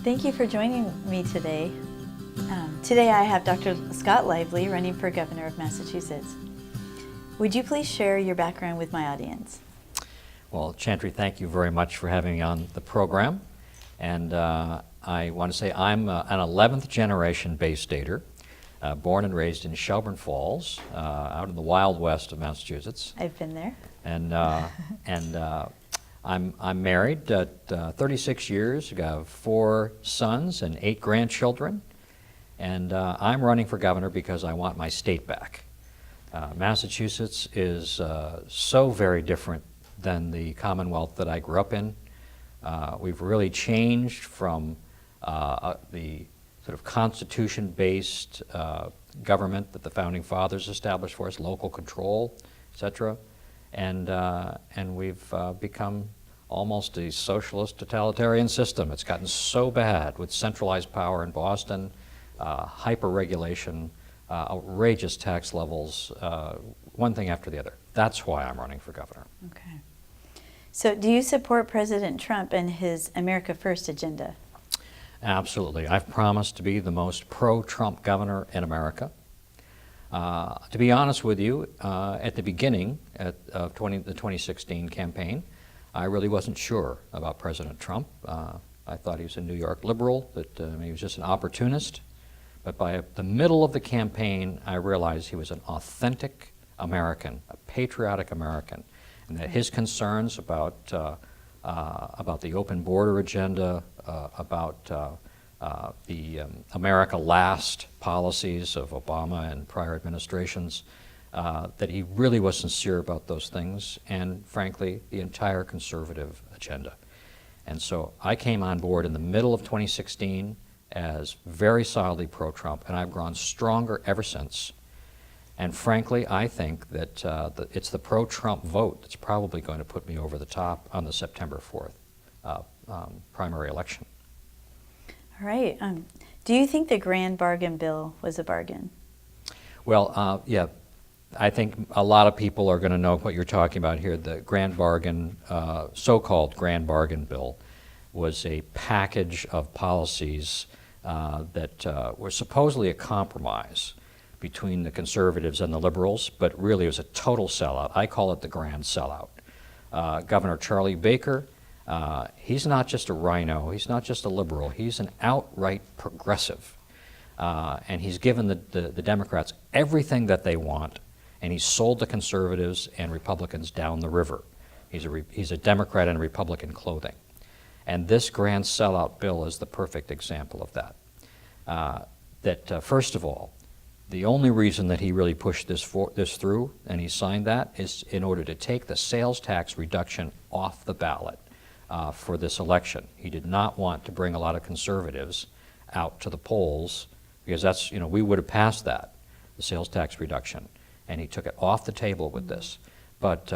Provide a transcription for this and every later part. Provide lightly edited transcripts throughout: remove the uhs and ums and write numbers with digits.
Thank you for joining me today. Today I have Dr. Scott Lively running for governor of Massachusetts. Would you please share your background with my audience? Well, Chantry, thank you very much for having me on the program. And I want to say I'm an 11th generation Bay Stater, born and raised in Shelburne Falls, out in the Wild West of Massachusetts. I've been there. And I'm married at 36 years. I have 4 sons and 8 grandchildren. And I'm running for governor because I want my state back. Massachusetts is so very different than the Commonwealth that I grew up in. We've really changed from the sort of constitution-based government that the Founding Fathers established for us, local control, et cetera. And we've become almost a socialist totalitarian system. It's gotten so bad with centralized power in Boston, hyper-regulation, outrageous tax levels, one thing after the other. That's why I'm running for governor. Okay. So do you support President Trump and his America First agenda? Absolutely. I've promised to be the most pro-Trump governor in America. To be honest with you, at the beginning of the 2016 campaign, I really wasn't sure about President Trump. I thought he was a New York liberal, that he was just an opportunist. But by the middle of the campaign, I realized he was an authentic American, a patriotic American, and that his concerns about the open border agenda, about the America Last policies of Obama and prior administrations, that he really was sincere about those things, and frankly, the entire conservative agenda. And so I came on board in the middle of 2016 as very solidly pro-Trump, and I've grown stronger ever since. And frankly, I think that it's the pro-Trump vote that's probably going to put me over the top on the September 4th primary election. All right. Do you think the grand bargain bill was a bargain? Well, yeah, I think a lot of people are going to know what you're talking about here. The grand bargain, so-called grand bargain bill, was a package of policies that were supposedly a compromise between the conservatives and the liberals, but really it was a total sellout. I call it the grand sellout. Governor Charlie Baker, he's not just a rhino, he's not just a liberal, he's an outright progressive. And he's given the Democrats everything that they want, and he's sold the conservatives and Republicans down the river. He's a Democrat in Republican clothing. And this grand sellout bill is the perfect example of that. First of all, the only reason that he really pushed this through, and he signed that, is in order to take the sales tax reduction off the ballot for this election. He did not want to bring a lot of conservatives out to the polls, because that's, we would have passed that, the sales tax reduction, and he took it off the table with this. But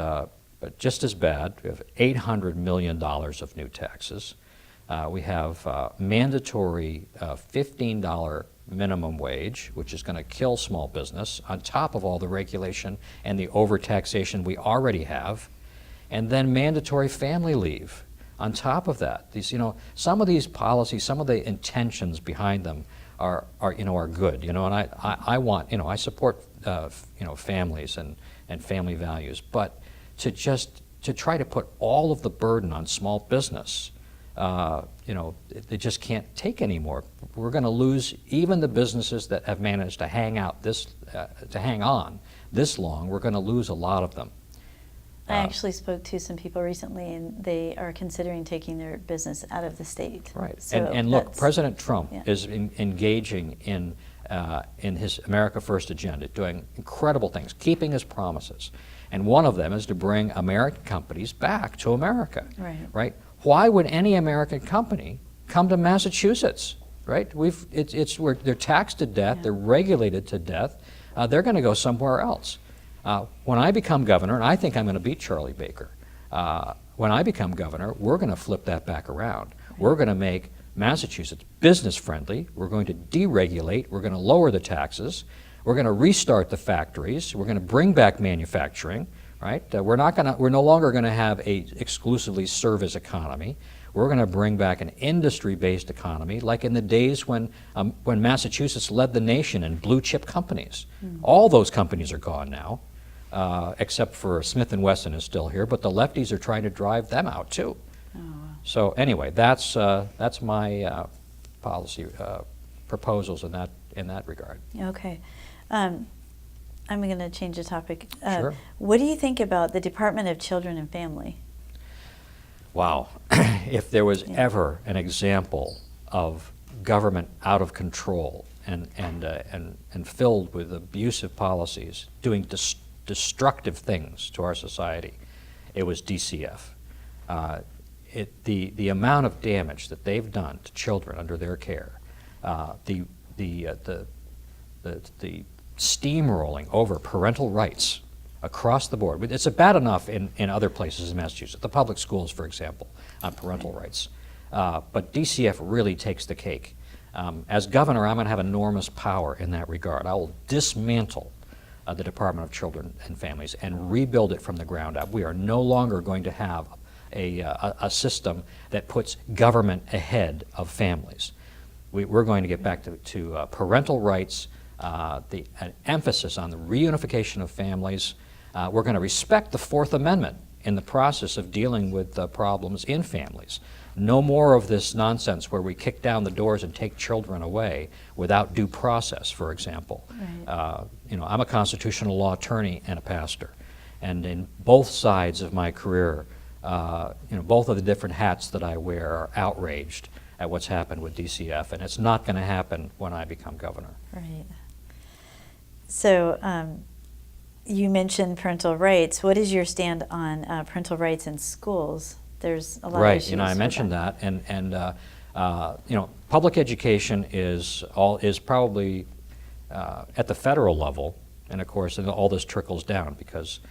just as bad, we have $800 million of new taxes. We have mandatory $15 minimum wage, which is going to kill small business, on top of all the regulation and the overtaxation we already have, and then mandatory family leave on top of that. These, some of these policies, some of the intentions behind them are good, and I want, I support, families and family values, but to try to put all of the burden on small business, they just can't take anymore. We're going to lose even the businesses that have managed to hang on this long. We're going to lose a lot of them. I actually spoke to some people recently, and they are considering taking their business out of the state. Right. So and look, President Trump yeah. is engaging in his America First agenda, doing incredible things, keeping his promises. And one of them is to bring American companies back to America. Right? Why would any American company come to Massachusetts? Right? They're taxed to death. Yeah. They're regulated to death. They're going to go somewhere else. When I become governor, and I think I'm going to beat Charlie Baker, when I become governor, we're going to flip that back around. Right. We're going to make Massachusetts business friendly. We're going to deregulate. We're going to lower the taxes. We're going to restart the factories. We're going to bring back manufacturing. Right? We're no longer going to have a exclusively service economy. We're going to bring back an industry-based economy, like in the days when Massachusetts led the nation in blue-chip companies. All those companies are gone now, except for Smith & Wesson is still here, but the lefties are trying to drive them out too. Oh, wow. So anyway, that's my policy proposals in that regard. Okay. I'm going to change the topic. Sure. What do you think about the Department of Children and Family? Wow. If there was ever an example of government out of control and filled with abusive policies, doing destructive things to our society, it was DCF. The amount of damage that they've done to children under their care, the steamrolling over parental rights across the board. It's bad enough in other places in Massachusetts, the public schools, for example, on parental rights. But DCF really takes the cake. As governor, I'm going to have enormous power in that regard. I will dismantle the Department of Children and Families and rebuild it from the ground up. We are no longer going to have a system that puts government ahead of families. We're going to get back to parental rights, an emphasis on the reunification of families. We're going to respect the Fourth Amendment in the process of dealing with problems in families. No more of this nonsense where we kick down the doors and take children away without due process, for example. Right. I'm a constitutional law attorney and a pastor, and in both sides of my career, both of the different hats that I wear are outraged at what's happened with DCF, and it's not going to happen when I become governor. Right. So you mentioned parental rights. What is your stand on parental rights in schools? There's a lot of issues. Right, I mentioned that, and public education is probably at the federal level, and of course, all this trickles down because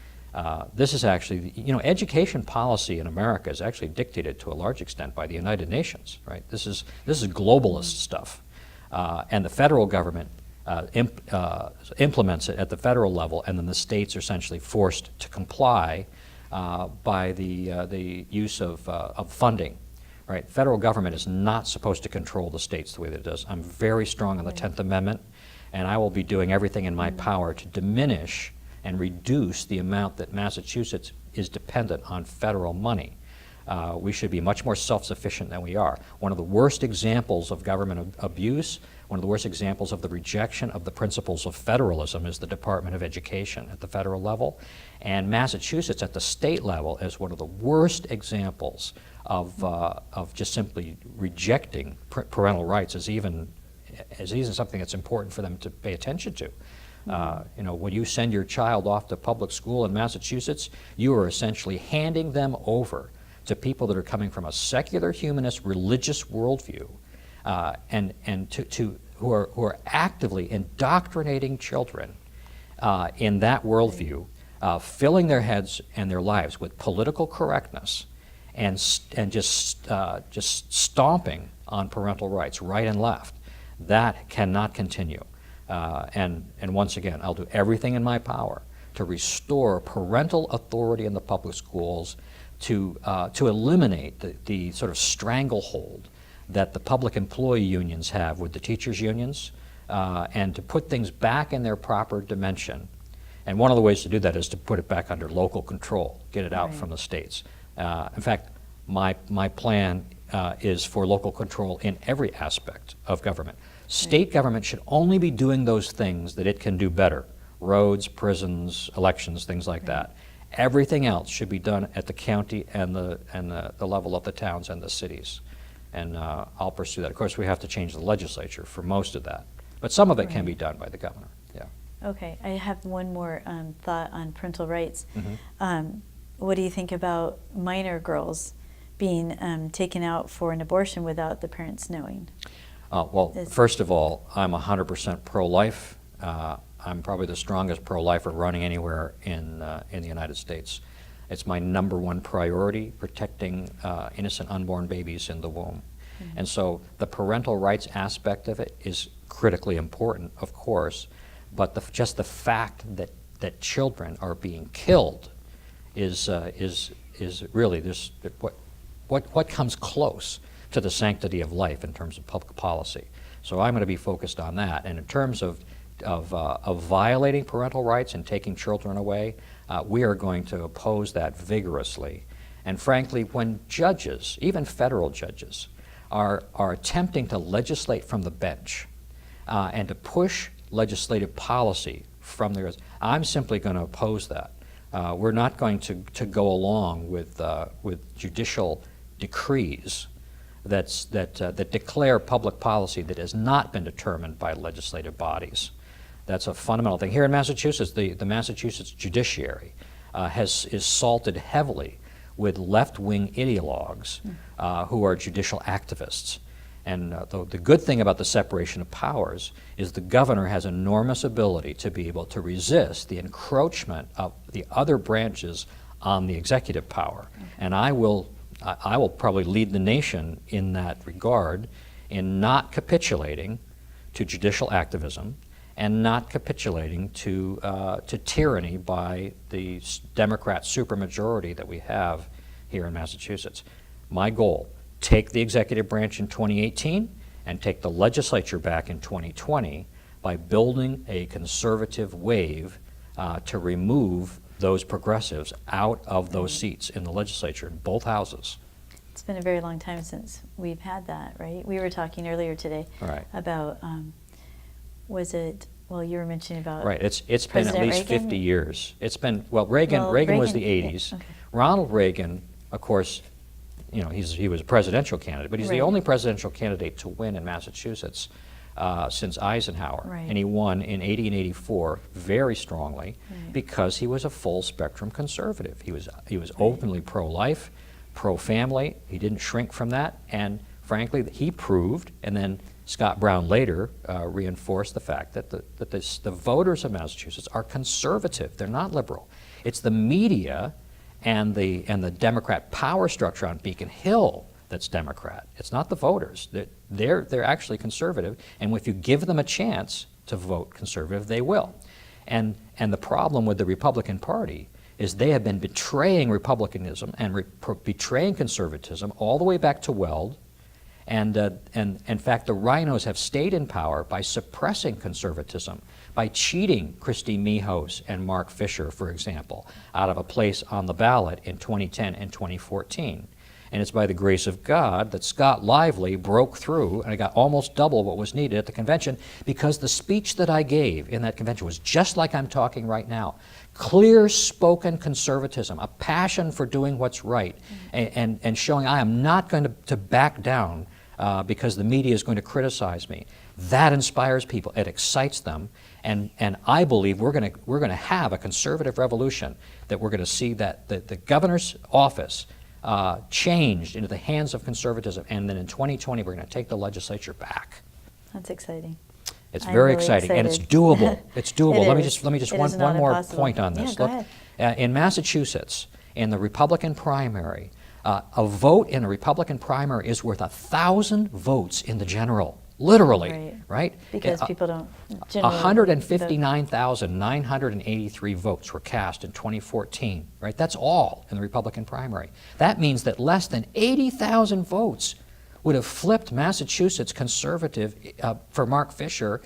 this is actually, education policy in America is actually dictated to a large extent by the United Nations, right? This is globalist stuff, and the federal government implements it at the federal level, and then the states are essentially forced to comply by the use of funding. Right, federal government is not supposed to control the states the way that it does. I'm very strong on the 10th Amendment, and I will be doing everything in my power to diminish and reduce the amount that Massachusetts is dependent on federal money. We should be much more self-sufficient than we are. One of the worst examples of government abuse, one of the worst examples of the rejection of the principles of federalism is the Department of Education at the federal level. And Massachusetts at the state level is one of the worst examples of just simply rejecting parental rights as even something that's important for them to pay attention to. When you send your child off to public school in Massachusetts, you are essentially handing them over to people that are coming from a secular, humanist, religious worldview, and who are actively indoctrinating children in that worldview, filling their heads and their lives with political correctness, and just stomping on parental rights, right and left. That cannot continue. And once again, I'll do everything in my power to restore parental authority in the public schools, to eliminate the sort of stranglehold that the public employee unions have with the teachers' unions, and to put things back in their proper dimension. And one of the ways to do that is to put it back under local control, get it out from the states. In fact, my plan is for local control in every aspect of government. State government should only be doing those things that it can do better: roads, prisons, elections, things like that. Everything else should be done at the county and the level of the towns and the cities. And I'll pursue that. Of course, we have to change the legislature for most of that, but some of it can be done by the governor. Yeah. Okay, I have one more thought on parental rights. Mm-hmm. What do you think about minor girls being taken out for an abortion without the parents knowing? First of all, I'm 100% pro-life. I'm probably the strongest pro-lifer running anywhere in the United States. It's my #1 priority, protecting innocent unborn babies in the womb. Mm-hmm. And so the parental rights aspect of it is critically important, of course, but just the fact that children are being killed is really what comes close to the sanctity of life in terms of public policy. So I'm going to be focused on that. And in terms of violating parental rights and taking children away, we are going to oppose that vigorously. And frankly, when judges, even federal judges, are attempting to legislate from the bench and to push legislative policy from there, I'm simply going to oppose that. We're not going to go along with judicial decrees that declare public policy that has not been determined by legislative bodies. That's a fundamental thing. Here in Massachusetts, the Massachusetts judiciary is salted heavily with left-wing ideologues who are judicial activists. And the good thing about the separation of powers is the governor has enormous ability to be able to resist the encroachment of the other branches on the executive power. And I will probably lead the nation in that regard, in not capitulating to judicial activism and not capitulating to tyranny by the Democrat supermajority that we have here in Massachusetts. My goal: take the executive branch in 2018 and take the legislature back in 2020 by building a conservative wave to remove those progressives out of those seats in the legislature in both houses. It's been a very long time since we've had that, right? We were talking earlier today about, you were mentioning about Right, it's been at President least Reagan? 50 years. It's been, Reagan was the 80s. Yeah, okay. Ronald Reagan, of course, he was a presidential candidate, but he's the only presidential candidate to win in Massachusetts since Eisenhower. Right. And he won in 80 and 84 very strongly because he was a full spectrum conservative. He was openly pro-life, pro-family. He didn't shrink from that. And frankly, he proved, and then Scott Brown later reinforced the fact that the voters of Massachusetts are conservative. They're not liberal. It's the media and the Democrat power structure on Beacon Hill that's Democrat. It's not the voters. They're actually conservative, and if you give them a chance to vote conservative, they will. And the problem with the Republican Party is they have been betraying republicanism and betraying conservatism all the way back to Weld. And in fact, the rhinos have stayed in power by suppressing conservatism, by cheating Christy Mihos and Mark Fisher, for example, out of a place on the ballot in 2010 and 2014. And it's by the grace of God that Scott Lively broke through and I got almost double what was needed at the convention, because the speech that I gave in that convention was just like I'm talking right now. Clear spoken conservatism, a passion for doing what's right, and showing I am not going to back down because the media is going to criticize me. That inspires people. It excites them. And I believe we're going to have a conservative revolution, that we're going to see that the governor's office changed into the hands of conservatism, and then in 2020 we're going to take the legislature back. That's exciting. It's I'm very really exciting, and it's excited. doable. It's doable. It Let me is. just It one is not more impossible. point on this. Yeah, go Look, ahead. in Massachusetts, in the Republican primary, a vote in a Republican primary is worth 1,000 votes in the general. Literally, right? Because people don't generally 159,983 votes were cast in 2014, right? That's all in the Republican primary. That means that less than 80,000 votes would have flipped Massachusetts conservative for Mark Fisher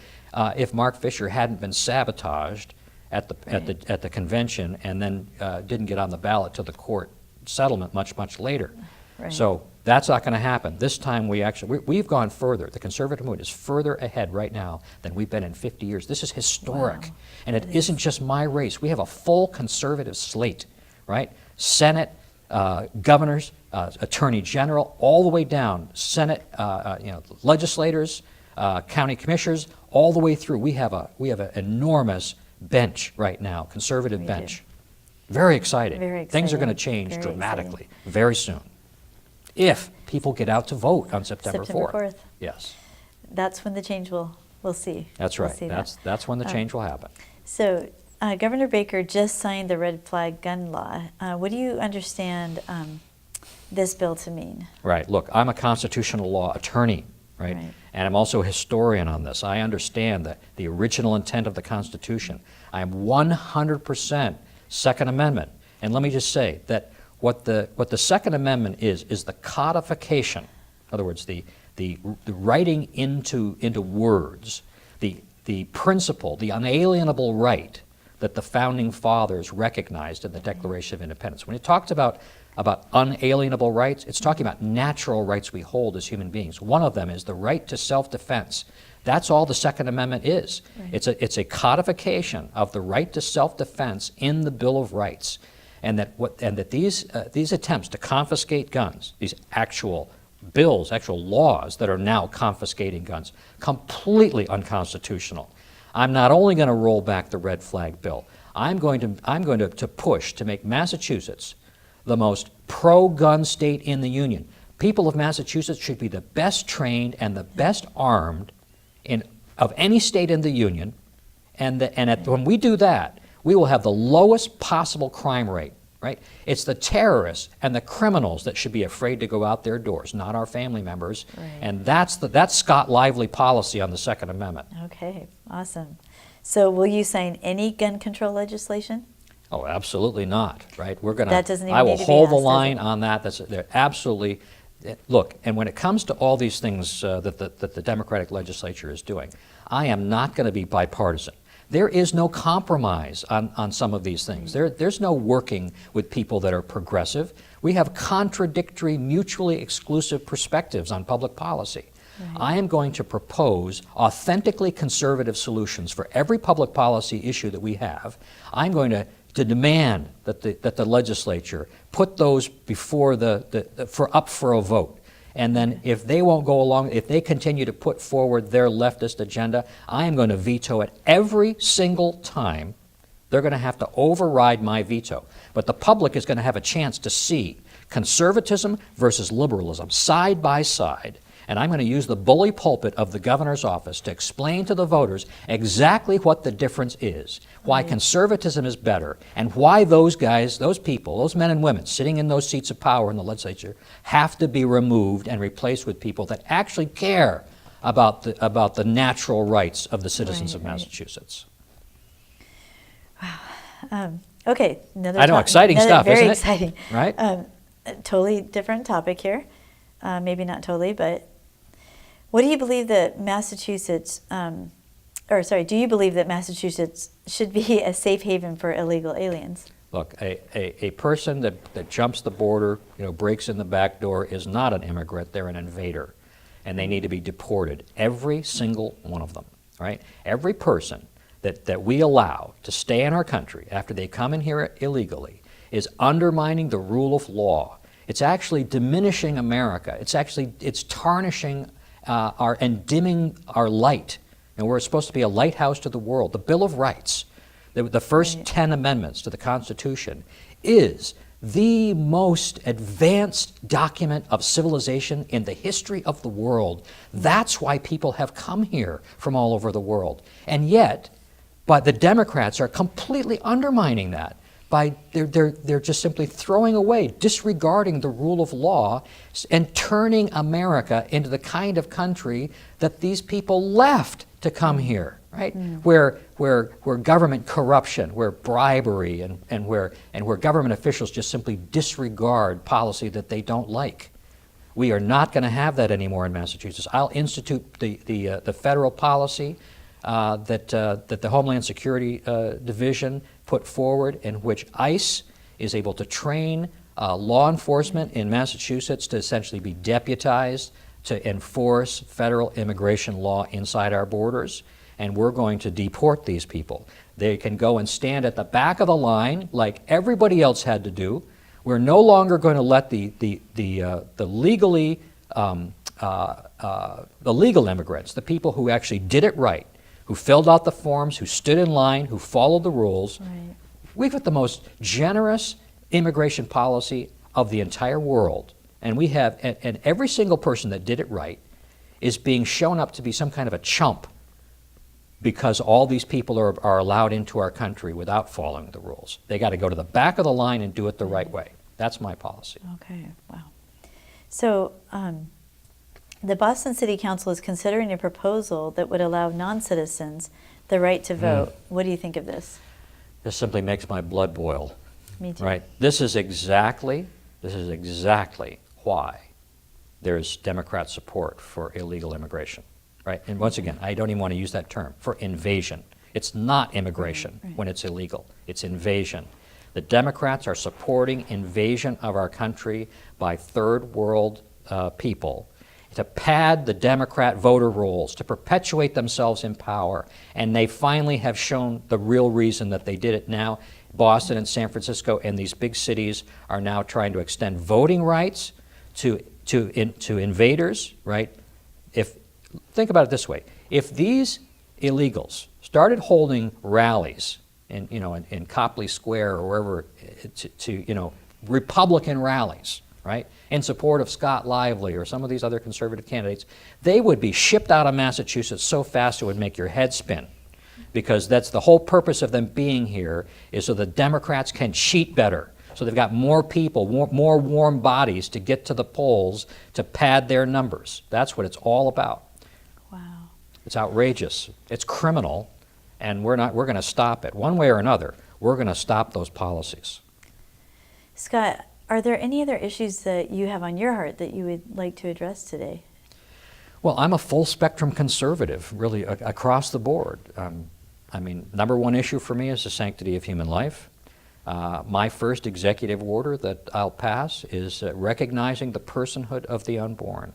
if Mark Fisher hadn't been sabotaged at the convention and then didn't get on the ballot to the court settlement much later. Right. So that's not going to happen. This time we've gone further. The conservative movement is further ahead right now than we've been in 50 years. This is historic. Wow. And it isn't just my race. We have a full conservative slate, right? Senate, governors, attorney general, all the way down, Senate, legislators, county commissioners, all the way through. We have an enormous bench right now, conservative bench. Very exciting. Very Things are going to exciting. change Very dramatically exciting. very soon, if people get out to vote on September 4th. Yes, That's when the change we'll see. that's We'll right. see That's when the change will happen. So Governor Baker just signed the red flag gun law. What do you understand this bill to mean? Right. Look, I'm a constitutional law attorney, right? And I'm also a historian on this. I understand that the original intent of the Constitution. I am 100% Second Amendment. And let me just say that what the Second Amendment is the codification. In other words, the writing into words, the principle, the unalienable right that the Founding Fathers recognized in the Declaration of Independence. When it talks about unalienable rights, it's talking about natural rights we hold as human beings. One of them is the right to self-defense. That's all the Second Amendment is. Right. It's a codification of the right to self-defense in the Bill of Rights, and that these attempts to confiscate guns, these actual bills, actual laws that are now confiscating guns, completely unconstitutional. I'm not only going to roll back the red flag bill, I'm going to push to make Massachusetts the most pro-gun state in the Union. People of Massachusetts should be the best trained and the best armed of any state in the Union, when we do that, we will have the lowest possible crime rate. Right? It's the terrorists and the criminals that should be afraid to go out their doors, not our family members. Right. And that's Scott Lively policy on the Second Amendment. Okay, awesome. So will you sign any gun control legislation? Oh, absolutely not. Right? We're going that doesn't even I will need to be hold the asked, line on that. They're absolutely. Look, and when it comes to all these things that the Democratic legislature is doing, I am not going to be bipartisan. There is no compromise on some of these things. There's no working with people that are progressive. We have contradictory, mutually exclusive perspectives on public policy. Right. I am going to propose authentically conservative solutions for every public policy issue that we have. I'm going to demand that the legislature put those before up for a vote. And then if they won't go along, if they continue to put forward their leftist agenda, I am going to veto it every single time. They're going to have to override my veto. But the public is going to have a chance to see conservatism versus liberalism side by side. And I'm going to use the bully pulpit of the governor's office to explain to the voters exactly what the difference is, why conservatism is better, and why those guys, those people, those men and women sitting in those seats of power in the legislature have to be removed and replaced with people that actually care about the natural rights of the citizens of Massachusetts. Wow. Okay. I know, exciting stuff, very isn't it? Exciting. Right? Totally different topic here. Maybe not totally, but what do you believe that Massachusetts, do you believe that Massachusetts should be a safe haven for illegal aliens? Look, a person that jumps the border, breaks in the back door is not an immigrant, they're an invader. And they need to be deported, every single one of them, right? Every person that we allow to stay in our country after they come in here illegally is undermining the rule of law. It's actually diminishing America. It's tarnishing and dimming our light. And we're supposed to be a lighthouse to the world. The Bill of Rights, the first 10 amendments to the Constitution, is the most advanced document of civilization in the history of the world. That's why people have come here from all over the world. And yet, the Democrats are completely undermining that. They're just simply throwing away, disregarding the rule of law, and turning America into the kind of country that these people left to come here, right? Where government corruption, where bribery, and where government officials just simply disregard policy that they don't like. We are not going to have that anymore in Massachusetts. I'll institute the federal policy that the Homeland Security Division put forward, in which ICE is able to train law enforcement in Massachusetts to essentially be deputized to enforce federal immigration law inside our borders, and we're going to deport these people. They can go and stand at the back of the line like everybody else had to do. We're no longer going to let the legal immigrants, the people who actually did it right, who filled out the forms, who stood in line, who followed the rules. Right. We've got the most generous immigration policy of the entire world. And we have, and every single person that did it right is being shown up to be some kind of a chump because all these people are allowed into our country without following the rules. They got to go to the back of the line and do it the right way. That's my policy. Okay, wow. So, the Boston City Council is considering a proposal that would allow non-citizens the right to vote. What do you think of this? This simply makes my blood boil. Me too. Right? This is exactly why there's Democrat support for illegal immigration. Right? And once again, I don't even want to use that term, for invasion. It's not immigration Right. when it's illegal. It's invasion. The Democrats are supporting invasion of our country by third world people to pad the Democrat voter rolls, to perpetuate themselves in power. And they finally have shown the real reason that they did it now. Boston and San Francisco and these big cities are now trying to extend voting rights to invaders, right? Think about it this way. If these illegals started holding rallies in Copley Square or wherever to Republican rallies, right, in support of Scott Lively or some of these other conservative candidates, they would be shipped out of Massachusetts so fast it would make your head spin. Because that's the whole purpose of them being here, is so the Democrats can cheat better. So they've got more people, more warm bodies to get to the polls to pad their numbers. That's what it's all about. Wow. It's outrageous. It's criminal, and we're going to stop it. One way or another, we're going to stop those policies. Scott, are there any other issues that you have on your heart that you would like to address today? Well, I'm a full spectrum conservative, really, across the board. Number one issue for me is the sanctity of human life. My first executive order that I'll pass is recognizing the personhood of the unborn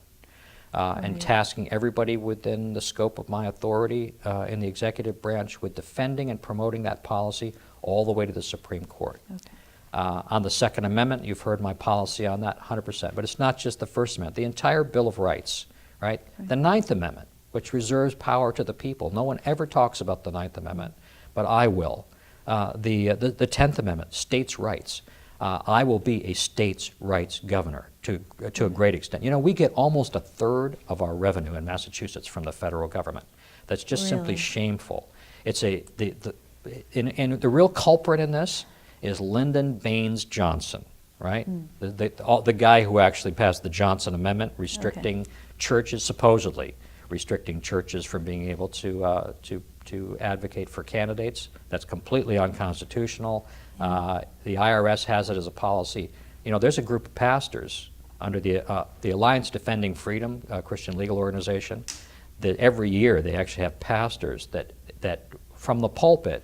and tasking everybody within the scope of my authority in the executive branch with defending and promoting that policy all the way to the Supreme Court. Okay. On the Second Amendment, you've heard my policy on that 100%, but it's not just the First Amendment, the entire Bill of Rights, right? The Ninth Amendment, which reserves power to the people. No one ever talks about the Ninth Amendment, but I will. The Tenth Amendment, states' rights. I will be a states' rights governor to a great extent. You know, we get almost a third of our revenue in Massachusetts from the federal government. That's just simply shameful. It's the real culprit in this is Lyndon Baines Johnson, right? The guy who actually passed the Johnson Amendment restricting churches, supposedly restricting churches from being able to advocate for candidates. That's completely unconstitutional. The IRS has it as a policy. You know, there's a group of pastors under the Alliance Defending Freedom, Christian legal organization, that every year they actually have pastors that from the pulpit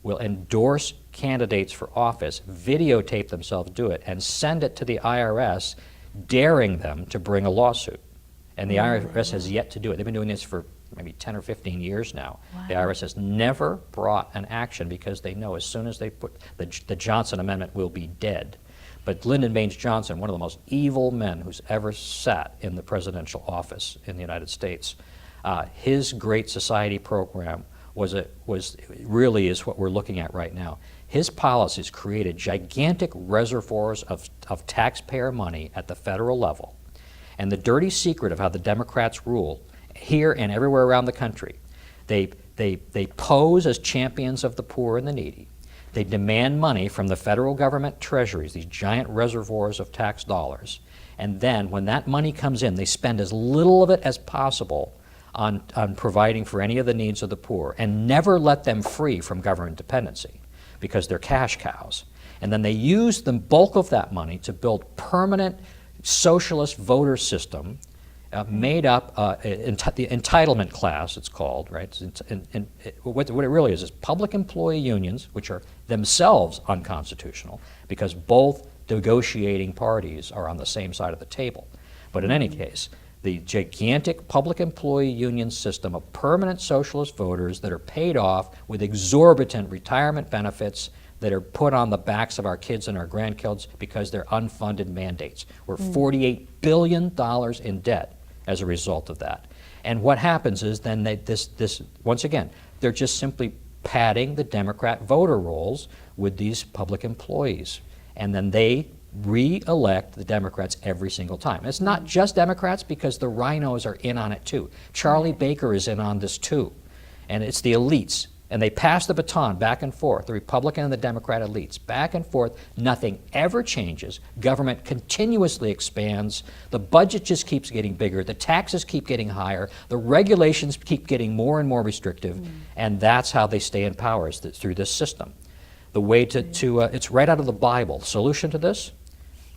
will endorse candidates for office, videotape themselves do it, and send it to the IRS, daring them to bring a lawsuit. And the IRS has yet to do it. They've been doing this for maybe 10 or 15 years now. Wow. The IRS has never brought an action because they know as soon as they put the Johnson Amendment will be dead. But Lyndon Baines Johnson, one of the most evil men who's ever sat in the presidential office in the United States, his Great Society program really is what we're looking at right now. His policies created gigantic reservoirs of taxpayer money at the federal level. And the dirty secret of how the Democrats rule here and everywhere around the country, they pose as champions of the poor and the needy. They demand money from the federal government treasuries, these giant reservoirs of tax dollars. And then when that money comes in, they spend as little of it as possible on providing for any of the needs of the poor and never let them free from government dependency because they're cash cows. And then they use the bulk of that money to build permanent socialist voter system made up, the entitlement class it's called, right? What it really is public employee unions, which are themselves unconstitutional because both negotiating parties are on the same side of the table. But in any case, the gigantic public employee union system of permanent socialist voters that are paid off with exorbitant retirement benefits that are put on the backs of our kids and our grandkids because they're unfunded mandates. We're $48 billion in debt as a result of that. And what happens is then once again, they're just simply padding the Democrat voter rolls with these public employees. And then they re-elect the Democrats every single time. It's not just Democrats because the rhinos are in on it too. Charlie Baker is in on this too. And it's the elites. And they pass the baton back and forth, the Republican and the Democrat elites, back and forth. Nothing ever changes. Government continuously expands. The budget just keeps getting bigger. The taxes keep getting higher. The regulations keep getting more and more restrictive. And that's how they stay in power, is through this system. The way it's right out of the Bible. The solution to this,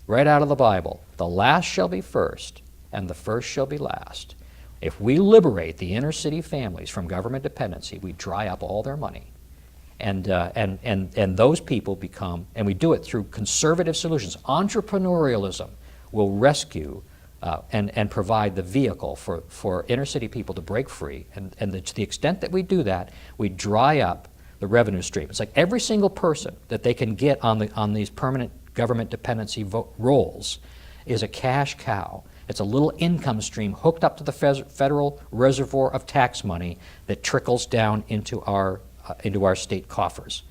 right out of the Bible. The last shall be first, and the first shall be last. If we liberate the inner city families from government dependency, we dry up all their money. And those people become, and we do it through conservative solutions. Entrepreneurialism will rescue and provide the vehicle for inner city people to break free. And to the extent that we do that, we dry up the revenue stream. It's like every single person that they can get on these permanent government dependency rolls is a cash cow. It's a little income stream hooked up to the federal reservoir of tax money that trickles down into our state coffers.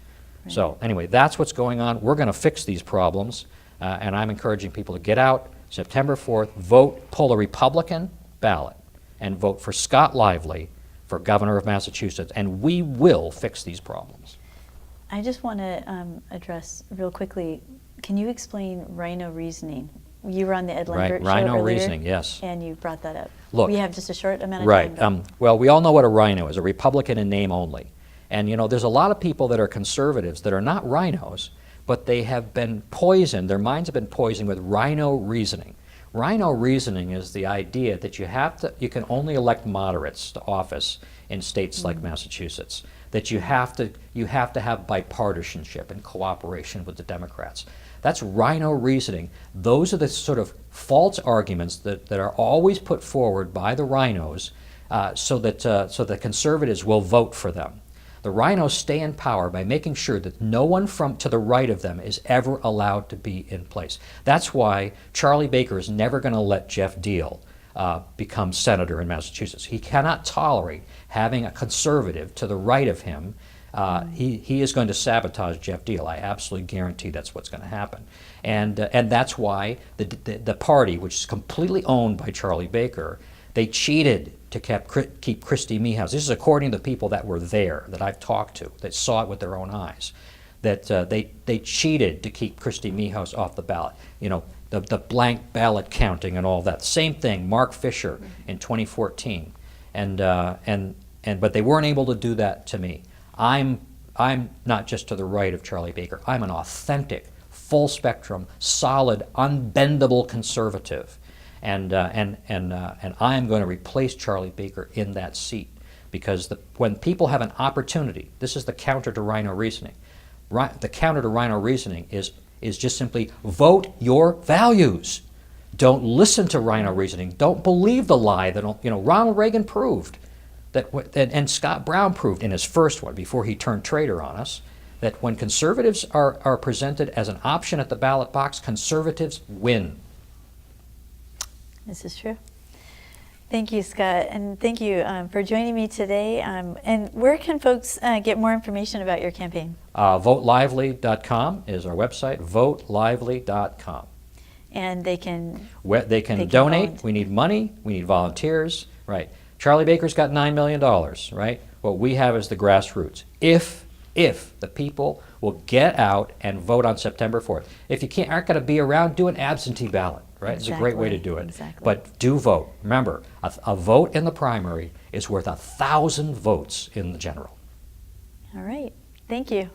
Right. So anyway, that's what's going on. We're going to fix these problems, and I'm encouraging people to get out September 4th, vote, pull a Republican ballot, and vote for Scott Lively for governor of Massachusetts, and we will fix these problems. I just want to address real quickly, can you explain rhino reasoning? You were on the Ed Lambert show Rhino earlier, reasoning, yes. And you brought that up. Look, we have just a short amount of time. Right. Well, we all know what a rhino is, a Republican in name only. And you know, there's a lot of people that are conservatives that are not rhinos, but they have been poisoned, their minds have been poisoned with rhino reasoning. Rhino reasoning is the idea that you can only elect moderates to office in states like Massachusetts, that you have to have bipartisanship and cooperation with the Democrats. That's rhino reasoning. Those are the sort of false arguments that are always put forward by the rhinos so that conservatives will vote for them. The rhinos stay in power by making sure that no one to the right of them is ever allowed to be in place. That's why Charlie Baker is never going to let Jeff Deal become senator in Massachusetts. He cannot tolerate having a conservative to the right of him. He is going to sabotage Jeff Deal. I absolutely guarantee that's what's going to happen. And that's why the party, which is completely owned by Charlie Baker, they cheated to keep Christy Meehouse. This is according to the people that were there, that I've talked to, that saw it with their own eyes, that they cheated to keep Christy Meehouse off the ballot. You know, the blank ballot counting and all that. Same thing, Mark Fisher in 2014. But they weren't able to do that to me. I'm not just to the right of Charlie Baker. I'm an authentic, full spectrum, solid, unbendable conservative. And I am going to replace Charlie Baker in that seat, because when people have an opportunity, this is the counter to rhino reasoning. The counter to rhino reasoning is just simply vote your values. Don't listen to rhino reasoning. Don't believe the lie that Ronald Reagan proved and Scott Brown proved in his first one before he turned traitor on us, that when conservatives are presented as an option at the ballot box, conservatives win. This is true. Thank you, Scott, and thank you for joining me today. And where can folks get more information about your campaign? VoteLively.com is our website, VoteLively.com. And they can donate. Volunteer. We need money. We need volunteers. Right. Charlie Baker's got $9 million. Right. What we have is the grassroots. If the people will get out and vote on September 4th. If you aren't going to be around, do an absentee ballot. Right. Exactly. It's a great way to do it. Exactly. But do vote. Remember, a vote in the primary is worth 1,000 votes in the general. All right. Thank you.